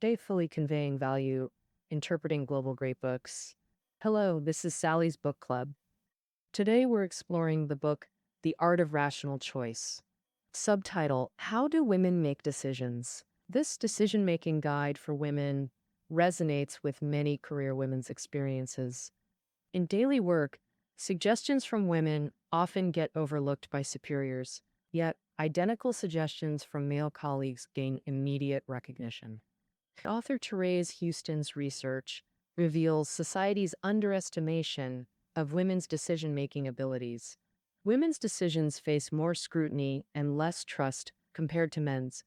faithfully conveying value, interpreting global great books. Hello, this is Sally's Book Club. Today we're exploring the book The Art of Rational Choice. Subtitle: How Do Women Make Decisions? This decision-making guide for women resonates with many career women's experiences. In daily work, suggestions from women often get overlooked by superiors, yet identical suggestions from male colleagues gain immediate recognition. Author Therese Houston's research reveals society's underestimation of women's decision-making abilities. Women's decisions face more scrutiny and less trust compared to men's.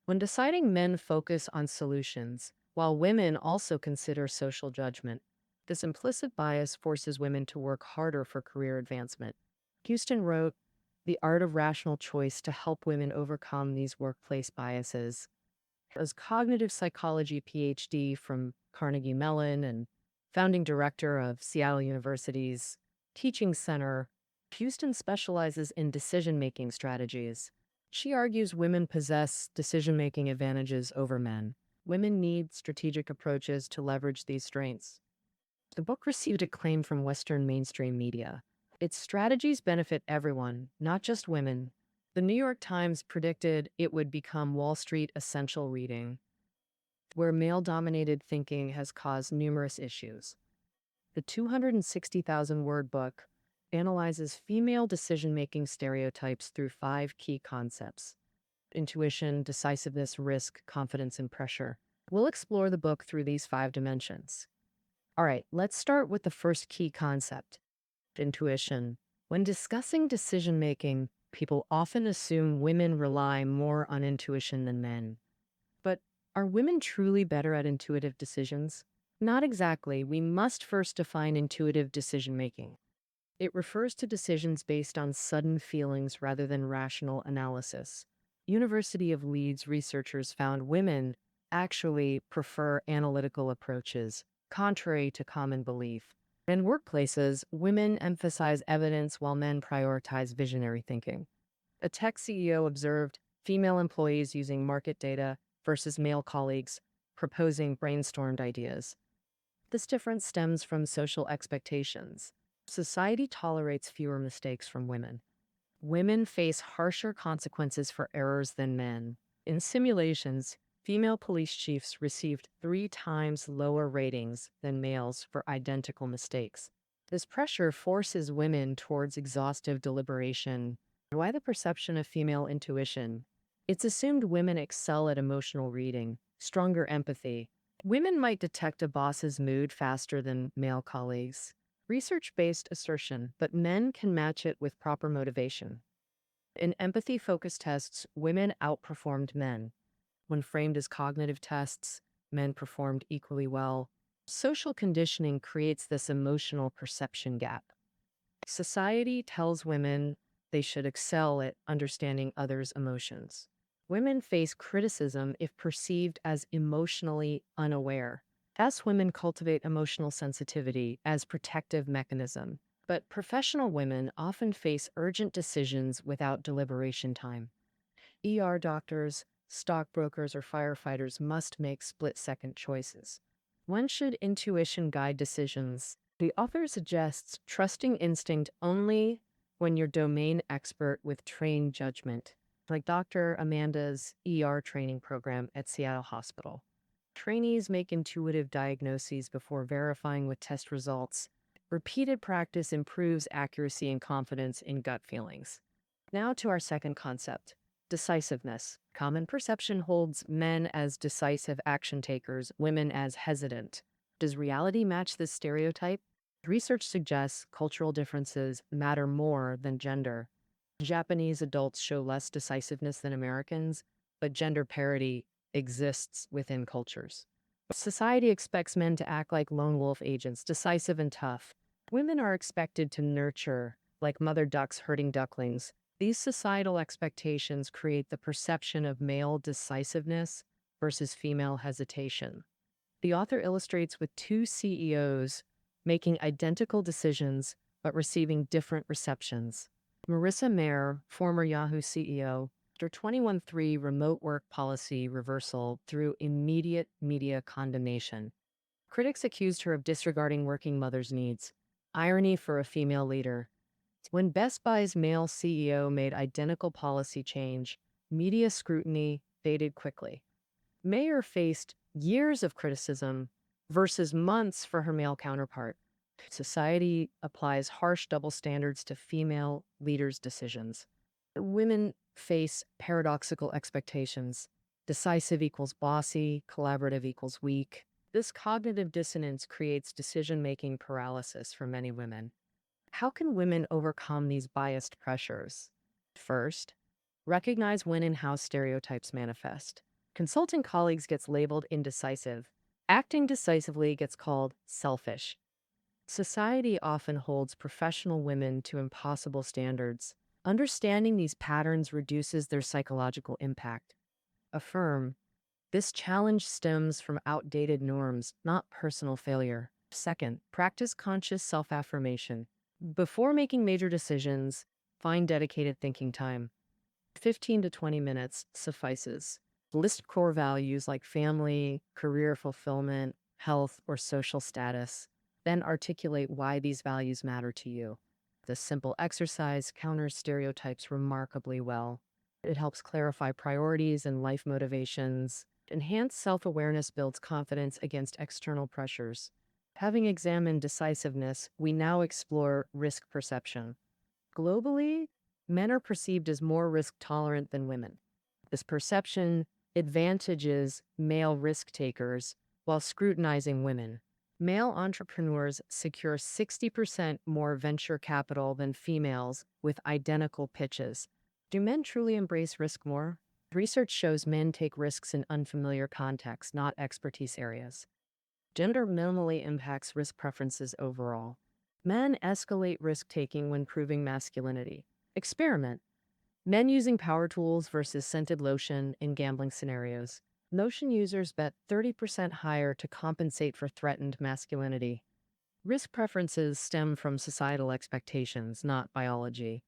When deciding, men focus on solutions, while women also consider social judgment. This implicit bias forces women to work harder for career advancement. Houston wrote The Art of Rational Choice to help women overcome these workplace biases. As cognitive psychology PhD from Carnegie Mellon and founding director of Seattle University's Teaching Center, Houston specializes in decision-making strategies. She argues women possess decision-making advantages over men. Women need strategic approaches to leverage these strengths. The book received acclaim from Western mainstream media. Its strategies benefit everyone, not just women. The New York Times predicted it would become Wall Street essential reading, where male-dominated thinking has caused numerous issues. The 260,000-word book analyzes female decision-making stereotypes through 5 key concepts: intuition, decisiveness, risk, confidence, and pressure. We'll explore the book through these 5 dimensions. All right, let's start with the first key concept: intuition. When discussing decision-making, people often assume women rely more on intuition than men. But are women truly better at intuitive decisions? Not exactly. We must first define intuitive decision-making. It refers to decisions based on sudden feelings rather than rational analysis. University of Leeds researchers found women actually prefer analytical approaches, contrary to common belief. In workplaces, women emphasize evidence while men prioritize visionary thinking. A tech CEO observed female employees using market data versus male colleagues proposing brainstormed ideas. This difference stems from social expectations. Society tolerates fewer mistakes from women. Women face harsher consequences for errors than men. In simulations, female police chiefs received 3 times lower ratings than males for identical mistakes. This pressure forces women towards exhaustive deliberation. Why the perception of female intuition? It's assumed women excel at emotional reading, stronger empathy. Women might detect a boss's mood faster than male colleagues. Research-based assertion, but men can match it with proper motivation. In empathy-focused tests, women outperformed men. When framed as cognitive tests, men performed equally well. Social conditioning creates this emotional perception gap. Society tells women they should excel at understanding others' emotions. Women face criticism if perceived as emotionally unaware. As women cultivate emotional sensitivity as protective mechanism, but professional women often face urgent decisions without deliberation time. Doctors, stockbrokers, or firefighters must make split-second choices. When should intuition guide decisions? The author suggests trusting instinct only when you're domain expert with trained judgment, like Dr. Amanda's training program at Seattle Hospital. Trainees make intuitive diagnoses before verifying with test results. Repeated practice improves accuracy and confidence in gut feelings. Now to our second concept: decisiveness. Common perception holds men as decisive action takers, women as hesitant. Does reality match this stereotype? Research suggests cultural differences matter more than gender. Japanese adults show less decisiveness than Americans, but gender parity exists within cultures. Society expects men to act like lone wolf agents, decisive and tough. Women are expected to nurture, like mother ducks herding ducklings. These societal expectations create the perception of male decisiveness versus female hesitation. The author illustrates with 2 CEOs making identical decisions but receiving different receptions. Marissa Mayer, former Yahoo CEO, After 21-3 remote work policy reversal through immediate media condemnation, critics accused her of disregarding working mothers' needs. Irony for a female leader. When Best Buy's male CEO made identical policy change, media scrutiny faded quickly. Mayer faced years of criticism versus months for her male counterpart. Society applies harsh double standards to female leaders' decisions. Women face paradoxical expectations. Decisive equals bossy, collaborative equals weak. This cognitive dissonance creates decision-making paralysis for many women. How can women overcome these biased pressures? First, recognize when and how stereotypes manifest. Consulting colleagues gets labeled indecisive. Acting decisively gets called selfish. Society often holds professional women to impossible standards. Understanding these patterns reduces their psychological impact. Affirm, this challenge stems from outdated norms, not personal failure. Second, practice conscious self-affirmation. Before making major decisions, find dedicated thinking time. 15 to 20 minutes suffices. List core values like family, career fulfillment, health, or social status. Then articulate why these values matter to you. This simple exercise counters stereotypes remarkably well. It helps clarify priorities and life motivations. Enhanced self-awareness builds confidence against external pressures. Having examined decisiveness, we now explore risk perception. Globally, men are perceived as more risk-tolerant than women. This perception advantages male risk takers while scrutinizing women. Male entrepreneurs secure 60% more venture capital than females with identical pitches. Do men truly embrace risk more? Research shows men take risks in unfamiliar contexts, not expertise areas. Gender minimally impacts risk preferences overall. Men escalate risk-taking when proving masculinity. Experiment. Men using power tools versus scented lotion in gambling scenarios. Lotion users bet 30% higher to compensate for threatened masculinity. Risk preferences stem from societal expectations, not biology.